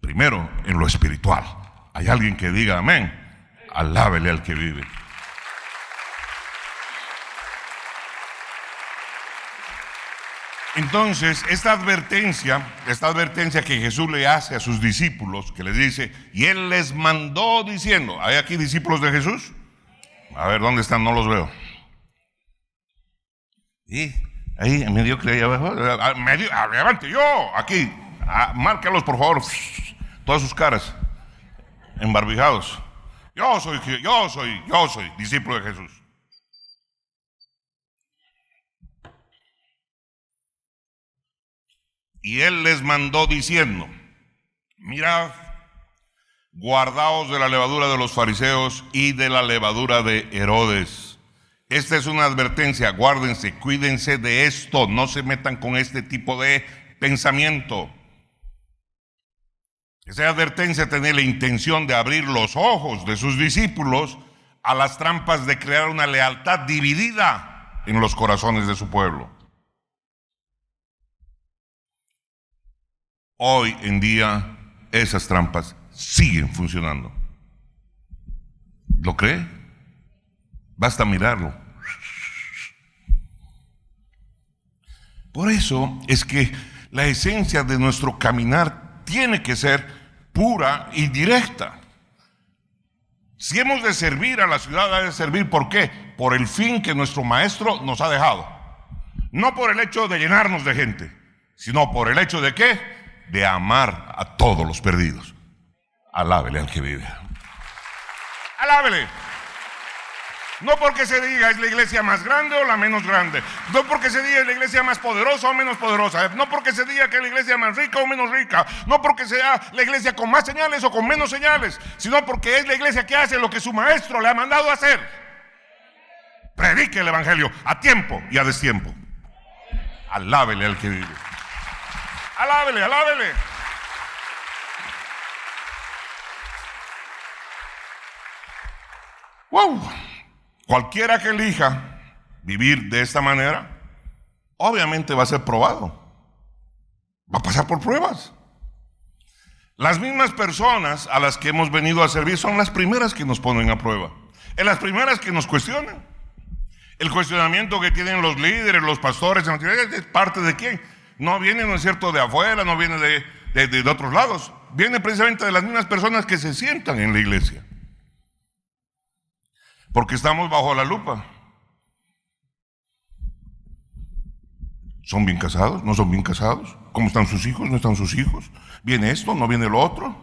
primero en lo espiritual. Hay alguien que diga amén. Alábele al que vive. Entonces, esta advertencia que Jesús le hace a sus discípulos, que les dice, y Él les mandó diciendo, ¿hay aquí discípulos de Jesús? A ver, ¿dónde están? No los veo. ¿Y? Ahí, en medio que ahí abajo, levante, yo, aquí, márcalos por favor, todas sus caras, embarbijados. Yo soy discípulo de Jesús. Y Él les mandó diciendo, mirad, guardaos de la levadura de los fariseos y de la levadura de Herodes. Esta es una advertencia, guárdense, cuídense de esto, no se metan con este tipo de pensamiento. Esa advertencia tenía la intención de abrir los ojos de sus discípulos a las trampas de crear una lealtad dividida en los corazones de su pueblo. Hoy en día esas trampas siguen funcionando. ¿Lo cree? Basta mirarlo. Por eso es que la esencia de nuestro caminar tiene que ser pura y directa. Si hemos de servir a la ciudad, ha de servir ¿por qué? Por el fin que nuestro maestro nos ha dejado. No por el hecho de llenarnos de gente, sino por el hecho de ¿qué? De amar a todos los perdidos. Alábele al que vive. Alábele. No porque se diga es la iglesia más grande o la menos grande. No porque se diga es la iglesia más poderosa o menos poderosa. No porque se diga que es la iglesia más rica o menos rica. No porque sea la iglesia con más señales o con menos señales. Sino porque es la iglesia que hace lo que su maestro le ha mandado hacer. Predique el evangelio a tiempo y a destiempo. Alábele al que vive. Alábele, alábele. Wow. Cualquiera que elija vivir de esta manera, obviamente va a ser probado. Va a pasar por pruebas. Las mismas personas a las que hemos venido a servir son las primeras que nos ponen a prueba. Es las primeras que nos cuestionan. El cuestionamiento que tienen los líderes, los pastores, ¿es parte de quién? No viene, ¿no es cierto?, de afuera, no viene de otros lados. Viene precisamente de las mismas personas que se sientan en la iglesia. Porque estamos bajo la lupa. ¿Son bien casados? ¿No son bien casados? ¿Cómo están sus hijos? ¿No están sus hijos? ¿Viene esto? ¿No viene lo otro?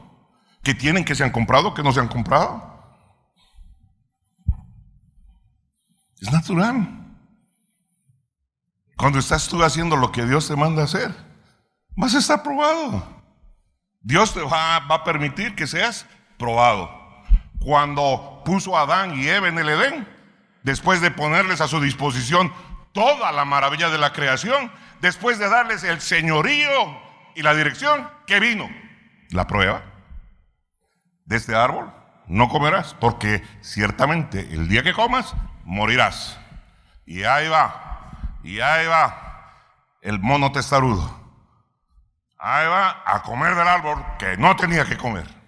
¿Qué tienen? ¿Qué se han comprado? ¿Qué no se han comprado? Es natural. Cuando estás tú haciendo lo que Dios te manda hacer, vas a estar probado. Dios te va a permitir que seas probado. Cuando puso a Adán y Eva en el Edén, después de ponerles a su disposición toda la maravilla de la creación, después de darles el señorío y la dirección, ¿qué vino? La prueba. De este árbol no comerás, porque ciertamente el día que comas, morirás. Y ahí va el mono testarudo. Ahí va a comer del árbol que no tenía que comer.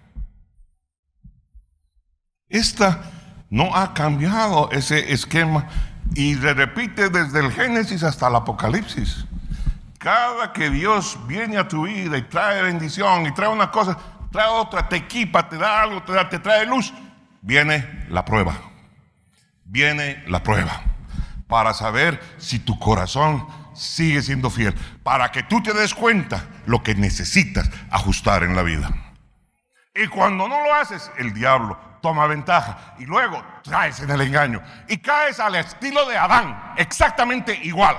Esta no ha cambiado ese esquema y se repite desde el Génesis hasta el Apocalipsis. Cada que Dios viene a tu vida y trae bendición y trae una cosa, trae otra, te equipa, te da algo, te trae luz, viene la prueba. Viene la prueba para saber si tu corazón sigue siendo fiel, para que tú te des cuenta lo que necesitas ajustar en la vida. Y cuando no lo haces, el diablo toma ventaja y luego caes en el engaño y caes al estilo de Adán, exactamente igual.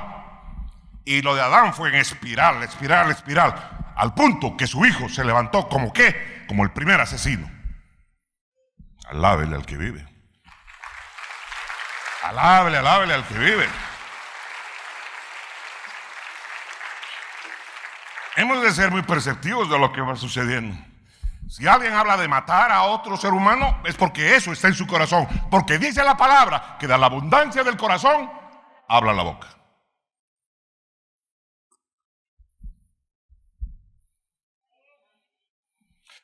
Y lo de Adán fue en espiral, espiral, espiral, al punto que su hijo se levantó como ¿qué? Como el primer asesino. Alábele al que vive. Alábele, alábele al que vive. Hemos de ser muy perceptivos de lo que va sucediendo. Si alguien habla de matar a otro ser humano, es porque eso está en su corazón. Porque dice la palabra que de la abundancia del corazón habla la boca.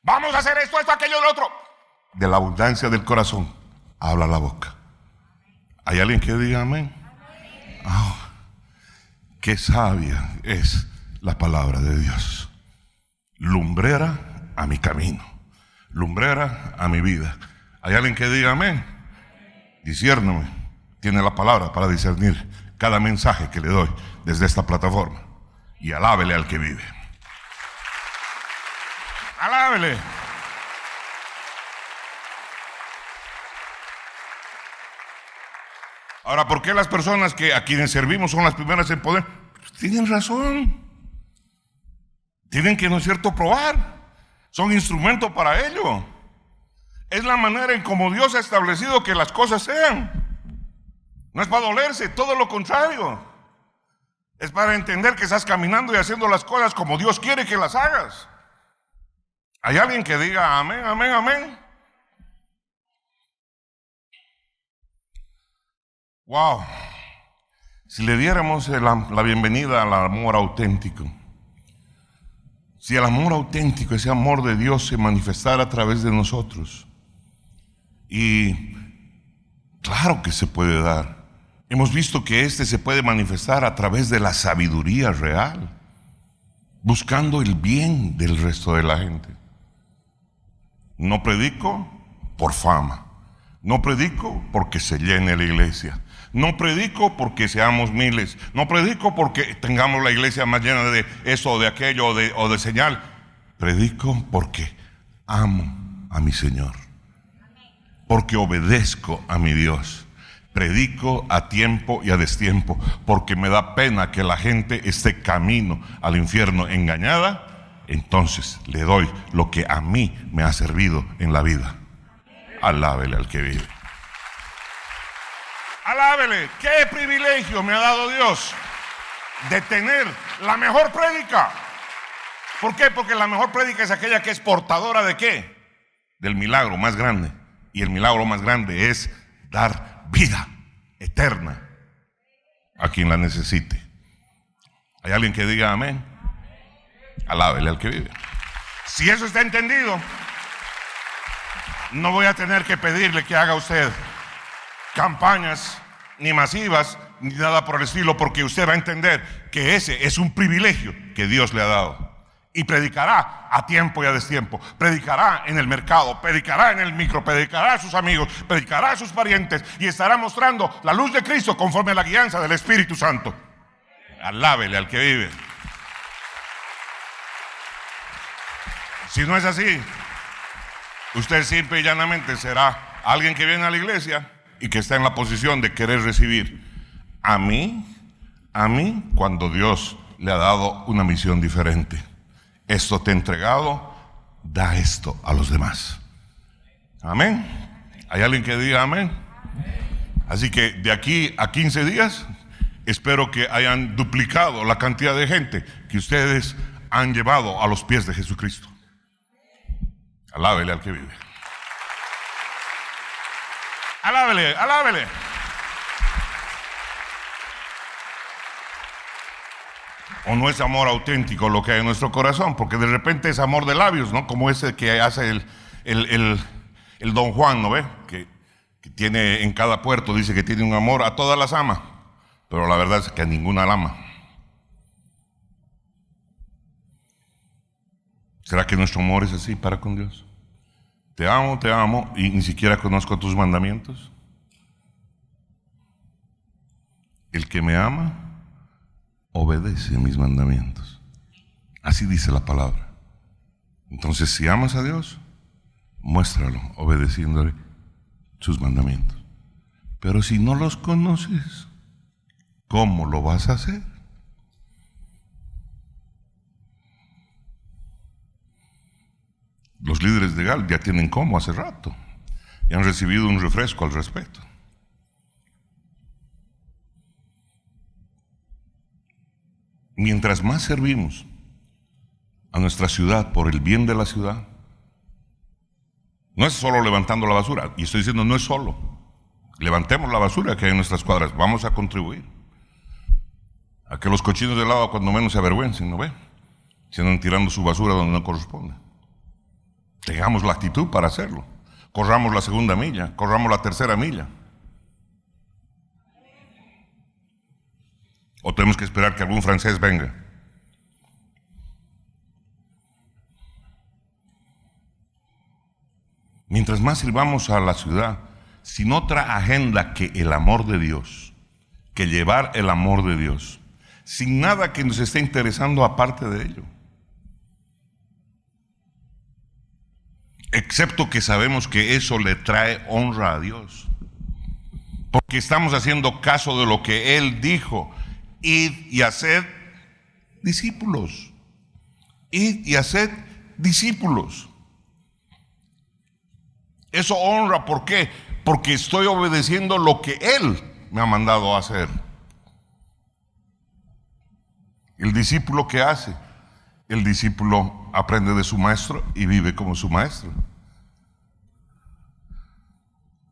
Vamos a hacer esto, aquello, lo otro. De la abundancia del corazón habla la boca. ¿Hay alguien que diga amén? Oh, qué sabia es la palabra de Dios. Lumbrera a mi camino, lumbrera a mi vida. ¿Hay alguien que diga amén? Disciérname. Tiene la palabra para discernir cada mensaje que le doy desde esta plataforma. Y alábele al que vive. Alábele. Ahora, ¿por qué las personas a quienes servimos son las primeras en poder? Pues tienen razón. Tienen que, ¿no es cierto?, probar. Son instrumentos para ello. Es la manera en cómo Dios ha establecido que las cosas sean. No es para dolerse, todo lo contrario. Es para entender que estás caminando y haciendo las cosas como Dios quiere que las hagas. ¿Hay alguien que diga amén, amén, amén? Wow. Si le diéramos la bienvenida al amor auténtico, si el amor auténtico, ese amor de Dios se manifestara a través de nosotros, y claro que se puede dar. Hemos visto que se puede manifestar a través de la sabiduría real, buscando el bien del resto de la gente. No predico por fama, no predico porque se llene la iglesia, no predico porque seamos miles, no predico porque tengamos la iglesia más llena de eso o de aquello o de señal. Predico porque amo a mi Señor, porque obedezco a mi Dios. Predico a tiempo y a destiempo, porque me da pena que la gente esté camino al infierno engañada. Entonces le doy lo que a mí me ha servido en la vida. Alábele al que vive. Alábele. Qué privilegio me ha dado Dios de tener la mejor prédica. ¿Por qué? Porque la mejor prédica es aquella que es portadora ¿de qué? Del milagro más grande. Y el milagro más grande es dar vida eterna a quien la necesite. ¿Hay alguien que diga amén? Alábele al que vive. Si eso está entendido, no voy a tener que pedirle que haga usted campañas ni masivas ni nada por el estilo, porque usted va a entender que ese es un privilegio que Dios le ha dado. Y predicará a tiempo y a destiempo, predicará en el mercado, predicará en el micro, predicará a sus amigos, predicará a sus parientes y estará mostrando la luz de Cristo conforme a la guianza del Espíritu Santo. Alábele al que vive. Si no es así, usted simple y llanamente será alguien que viene a la iglesia y que está en la posición de querer recibir a mí, cuando Dios le ha dado una misión diferente. Esto te he entregado, da esto a los demás. Amén. ¿Hay alguien que diga amén? Así que de aquí a 15 días espero que hayan duplicado la cantidad de gente que ustedes han llevado a los pies de Jesucristo. Alábele al que vive. Alábele, alábele. O no es amor auténtico lo que hay en nuestro corazón, porque de repente es amor de labios, ¿no? Como ese que hace el Don Juan, ¿no ve? Que tiene en cada puerto, dice que tiene un amor a todas las ama, pero la verdad es que a ninguna la ama. ¿Será que nuestro amor es así para con Dios? Te amo y ni siquiera conozco tus mandamientos. El que me ama obedece mis mandamientos. Así dice la palabra. Entonces, si amas a Dios, muéstralo obedeciéndole sus mandamientos. Pero si no los conoces, ¿cómo lo vas a hacer? Los líderes de GAL ya tienen cómo hace rato y han recibido un refresco al respecto. Mientras más servimos a nuestra ciudad por el bien de la ciudad, no es solo levantando la basura, y estoy diciendo no es solo, levantemos la basura que hay en nuestras cuadras, vamos a contribuir a que los cochinos del agua cuando menos se avergüencen, ¿no ve? Se andan tirando su basura donde no corresponde. Tengamos la actitud para hacerlo. Corramos la segunda milla, corramos la tercera milla. ¿O tenemos que esperar que algún francés venga? Mientras más sirvamos a la ciudad, sin otra agenda que el amor de Dios, que llevar el amor de Dios, sin nada que nos esté interesando aparte de ello. Excepto que sabemos que eso le trae honra a Dios. Porque estamos haciendo caso de lo que Él dijo. Id y haced discípulos. Id y haced discípulos. Eso honra, ¿por qué? Porque estoy obedeciendo lo que Él me ha mandado a hacer. El discípulo, ¿qué hace? El discípulo aprende de su maestro y vive como su maestro.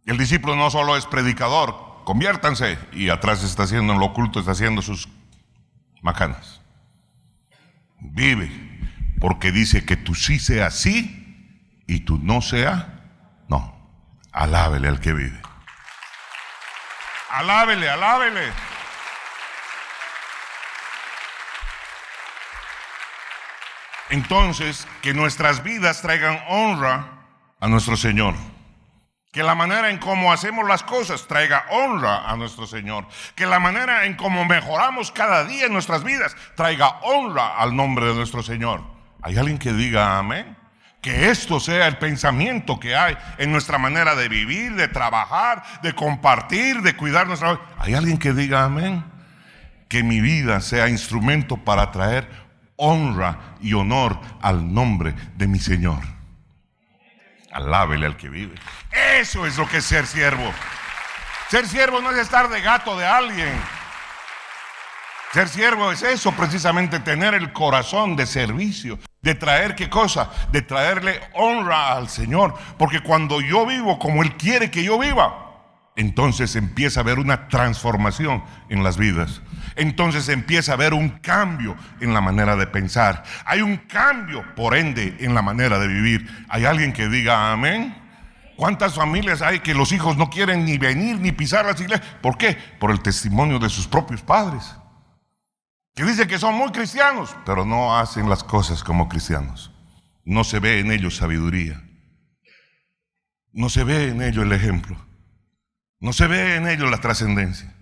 El discípulo no solo es predicador, conviértanse, y atrás está haciendo en lo oculto, está haciendo sus macanas. Vive, porque dice que tú sí seas sí y tú no seas no. Alábele al que vive. Alábele, alábele. Entonces, que nuestras vidas traigan honra a nuestro Señor. Que la manera en cómo hacemos las cosas traiga honra a nuestro Señor. Que la manera en cómo mejoramos cada día en nuestras vidas traiga honra al nombre de nuestro Señor. ¿Hay alguien que diga amén? Que esto sea el pensamiento que hay en nuestra manera de vivir, de trabajar, de compartir, de cuidar nuestra vida. ¿Hay alguien que diga amén? Que mi vida sea instrumento para traer honra y honor al nombre de mi Señor. Alábele al que vive. Eso es lo que es ser siervo. Ser siervo no es estar de gato de alguien. Ser siervo es eso, precisamente, tener el corazón de servicio, de traer ¿qué cosa? De traerle honra al Señor. Porque cuando yo vivo como Él quiere que yo viva, entonces empieza a haber una transformación en las vidas. Entonces empieza a haber un cambio en la manera de pensar. Hay un cambio, por ende, en la manera de vivir. ¿Hay alguien que diga amén? ¿Cuántas familias hay que los hijos no quieren ni venir ni pisar las iglesias? ¿Por qué? Por el testimonio de sus propios padres, que dicen que son muy cristianos, pero no hacen las cosas como cristianos. No se ve en ellos sabiduría. No se ve en ellos el ejemplo. No se ve en ellos la trascendencia.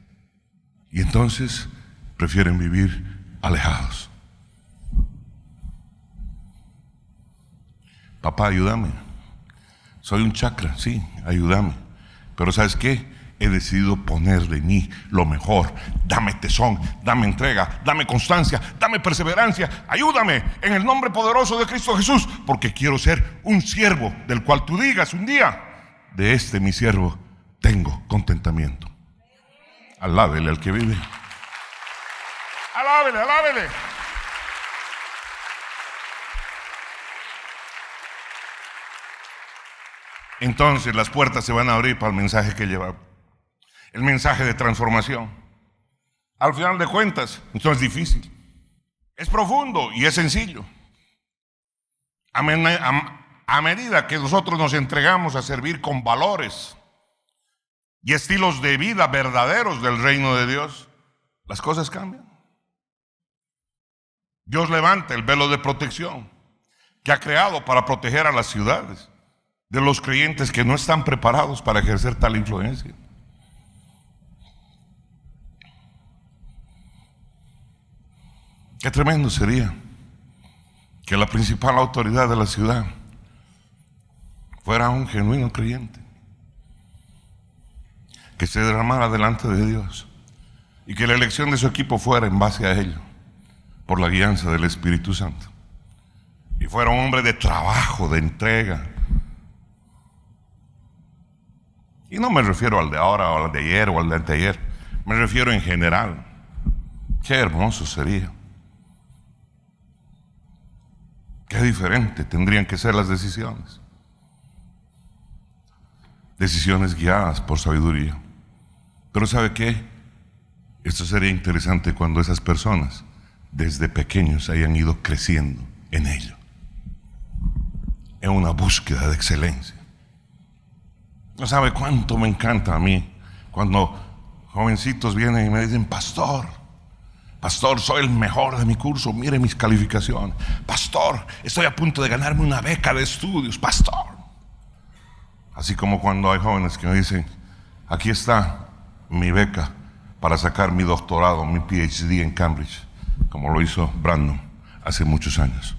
Y entonces prefieren vivir alejados. Papá, ayúdame. Soy un chakra, sí, ayúdame. Pero ¿sabes qué? He decidido poner de mí lo mejor. Dame tesón, dame entrega, dame constancia, dame perseverancia. Ayúdame en el nombre poderoso de Cristo Jesús, porque quiero ser un siervo del cual tú digas un día: de este mi siervo tengo contentamiento. Alábele al que vive. Alábele, alábele. Entonces las puertas se van a abrir para el mensaje que lleva. El mensaje de transformación. Al final de cuentas, esto es difícil. Es profundo y es sencillo. A medida que nosotros nos entregamos a servir con valores y estilos de vida verdaderos del reino de Dios, las cosas cambian. Dios levanta el velo de protección que ha creado para proteger a las ciudades de los creyentes que no están preparados para ejercer tal influencia. Qué tremendo sería que la principal autoridad de la ciudad fuera un genuino creyente. que se derramara delante de Dios y que la elección de su equipo fuera en base a ello, por la guianza del Espíritu Santo, y fuera un hombre de trabajo, de entrega. Y no me refiero al de ahora o al de ayer o al de anteayer, me refiero en general. Qué hermoso sería. Qué diferente tendrían que ser las decisiones. Decisiones guiadas por sabiduría. Pero ¿sabe qué? Esto sería interesante cuando esas personas desde pequeños hayan ido creciendo en ello, en una búsqueda de excelencia. No sabe cuánto me encanta a mí cuando jovencitos vienen y me dicen: pastor, soy el mejor de mi curso, mire mis calificaciones. Pastor, estoy a punto de ganarme una beca de estudios, pastor. Así como cuando hay jóvenes que me dicen: aquí está mi beca para sacar mi doctorado, mi PhD en Cambridge, como lo hizo Brandon hace muchos años.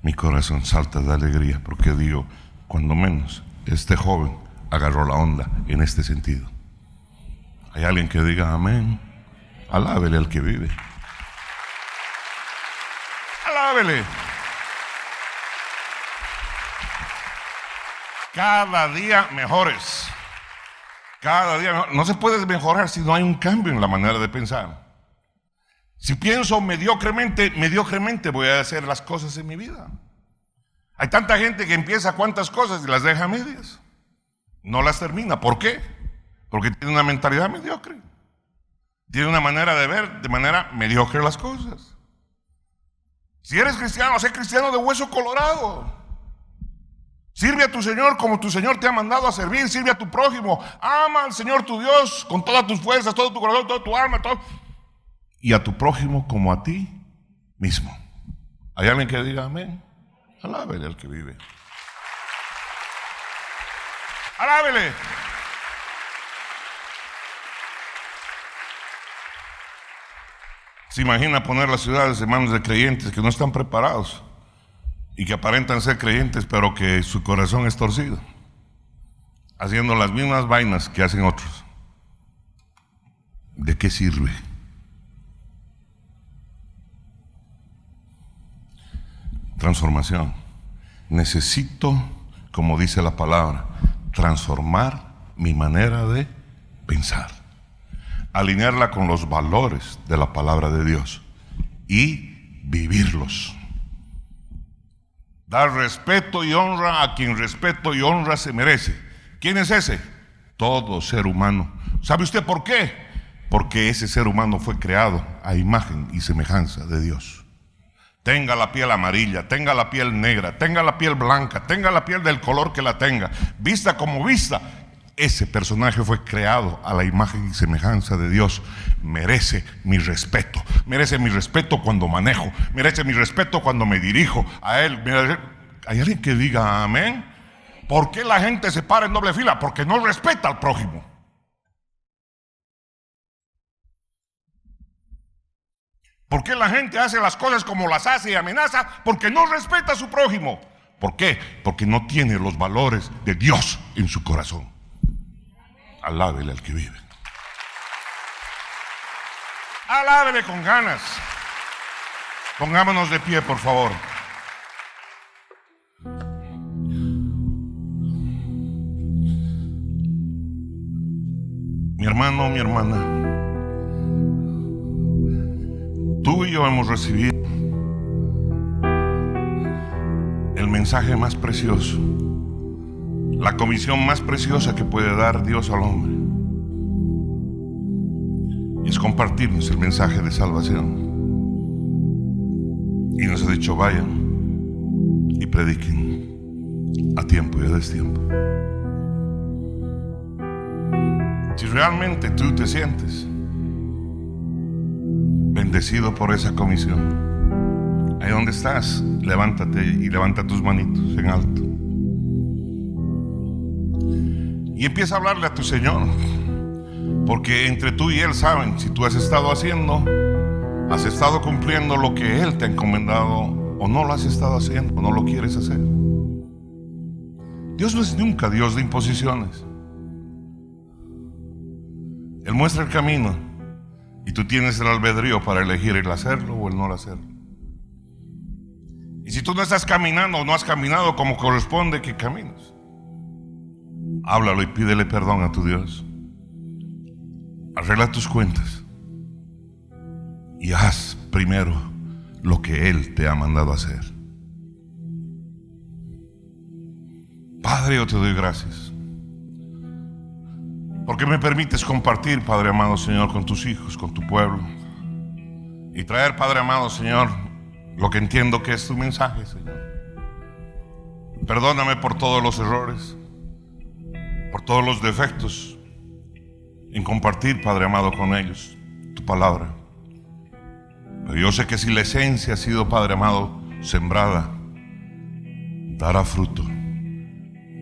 Mi corazón salta de alegría porque digo, cuando menos este joven agarró la onda en este sentido. ¿Hay alguien que diga amén? Alábele al que vive. Alábele. Cada día mejores. Cada día mejor. No se puede mejorar si no hay un cambio en la manera de pensar. Si pienso mediocremente voy a hacer las cosas en mi vida. Hay tanta gente que empieza cuantas cosas y las deja a medias. No las termina. ¿Por qué? Porque tiene una mentalidad mediocre. Tiene una manera de ver de manera mediocre las cosas. Si eres cristiano, sé cristiano de hueso colorado. Sirve a tu Señor como tu Señor te ha mandado a servir. Sirve a tu prójimo. Ama al Señor tu Dios con todas tus fuerzas, todo tu corazón, toda tu alma, todo. Y a tu prójimo como a ti mismo. ¿Hay alguien que diga amén? Alábele al que vive. Alábele. ¿Se imagina poner las ciudades en manos de creyentes que no están preparados y que aparentan ser creyentes, pero que su corazón es torcido, haciendo las mismas vainas que hacen otros? ¿De qué sirve? Transformación. Necesito, como dice la palabra, transformar mi manera de pensar, alinearla con los valores de la palabra de Dios y vivirlos. Dar respeto y honra a quien respeto y honra se merece. ¿Quién es ese? Todo ser humano. ¿Sabe usted por qué? Porque ese ser humano fue creado a imagen y semejanza de Dios. Tenga la piel amarilla, tenga la piel negra, tenga la piel blanca, tenga la piel del color que la tenga, vista como vista, ese personaje fue creado a la imagen y semejanza de Dios. Merece mi respeto. Merece mi respeto cuando manejo. Merece mi respeto cuando me dirijo a Él. ¿Hay alguien que diga amén? ¿Por qué la gente se para en doble fila? Porque no respeta al prójimo. ¿Por qué la gente hace las cosas como las hace y amenaza? Porque no respeta a su prójimo. ¿Por qué? Porque no tiene los valores de Dios en su corazón. Alábele al que vive. Alábele con ganas. Pongámonos de pie, por favor. Mi hermano, mi hermana, tú y yo hemos recibido el mensaje más precioso, la comisión más preciosa que puede dar Dios al hombre. Y es compartirnos el mensaje de salvación. Y nos ha dicho: vayan y prediquen a tiempo y a destiempo. Si realmente tú te sientes bendecido por esa comisión, ahí donde estás, levántate y levanta tus manitos en alto y empieza a hablarle a tu Señor, porque entre tú y Él saben si tú has estado haciendo, has estado cumpliendo lo que Él te ha encomendado, o no lo has estado haciendo, o no lo quieres hacer. Dios no es nunca Dios de imposiciones. Él muestra el camino y tú tienes el albedrío para elegir el hacerlo o el no hacerlo. Y si tú no estás caminando o no has caminado como corresponde que camines, háblalo y pídele perdón a tu Dios. Arregla tus cuentas y haz primero lo que Él te ha mandado hacer. Padre, yo te doy gracias porque me permites compartir, Padre amado Señor, con tus hijos, con tu pueblo, y traer, Padre amado Señor, lo que entiendo que es tu mensaje, Señor. Perdóname por todos los errores, por todos los defectos en compartir, Padre amado, con ellos tu palabra. Pero yo sé que si la esencia ha sido, Padre amado, sembrada, dará fruto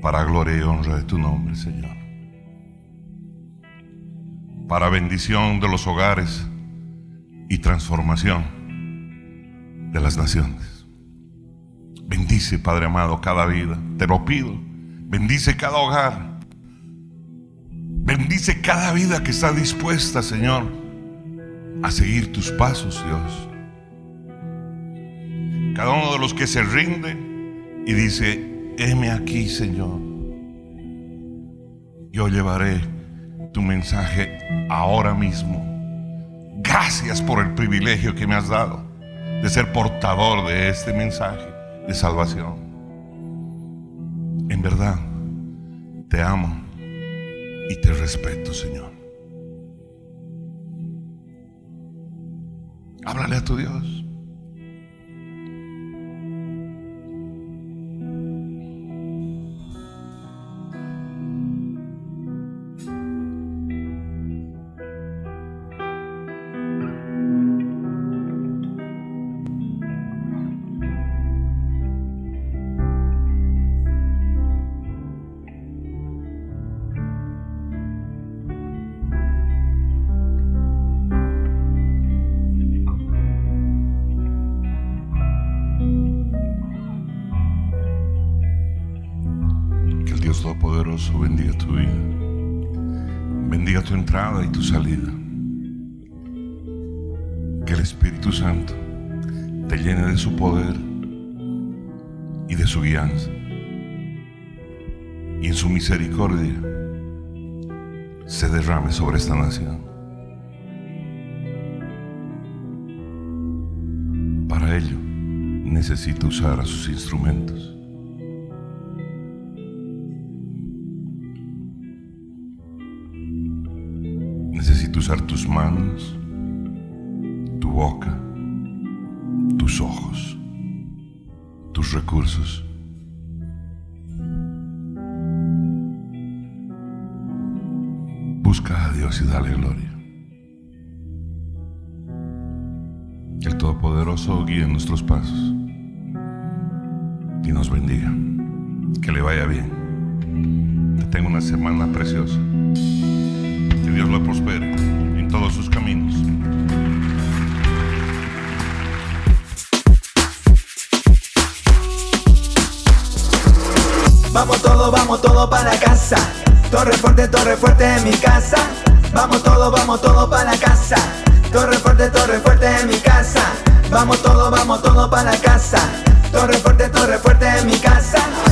para gloria y honra de tu nombre, Señor. Para bendición de los hogares y transformación de las naciones. Bendice, Padre amado, cada vida, te lo pido. Bendice cada hogar. Bendice cada vida que está dispuesta, Señor, a seguir tus pasos, Dios. Cada uno de los que se rinde y dice: heme aquí, Señor. Yo llevaré tu mensaje ahora mismo. Gracias por el privilegio que me has dado de ser portador de este mensaje de salvación. En verdad, te amo y te respeto, Señor. Háblale a tu Dios. Todopoderoso bendiga tu vida, bendiga tu entrada y tu salida. Que el Espíritu Santo te llene de su poder y de su guianza, y en su misericordia se derrame sobre esta nación. Para ello necesito usar a sus instrumentos. Necesito usar tus manos, tu boca, tus ojos, tus recursos. Busca a Dios y dale gloria. Que el Todopoderoso guíe nuestros pasos y nos bendiga. Que le vaya bien. Que tenga una semana preciosa. Que Dios lo prospere en todos sus caminos. Vamos todo para casa. Torre fuerte en mi casa. Vamos todo para casa. Torre fuerte en mi casa. Vamos todo para casa. Torre fuerte en mi casa.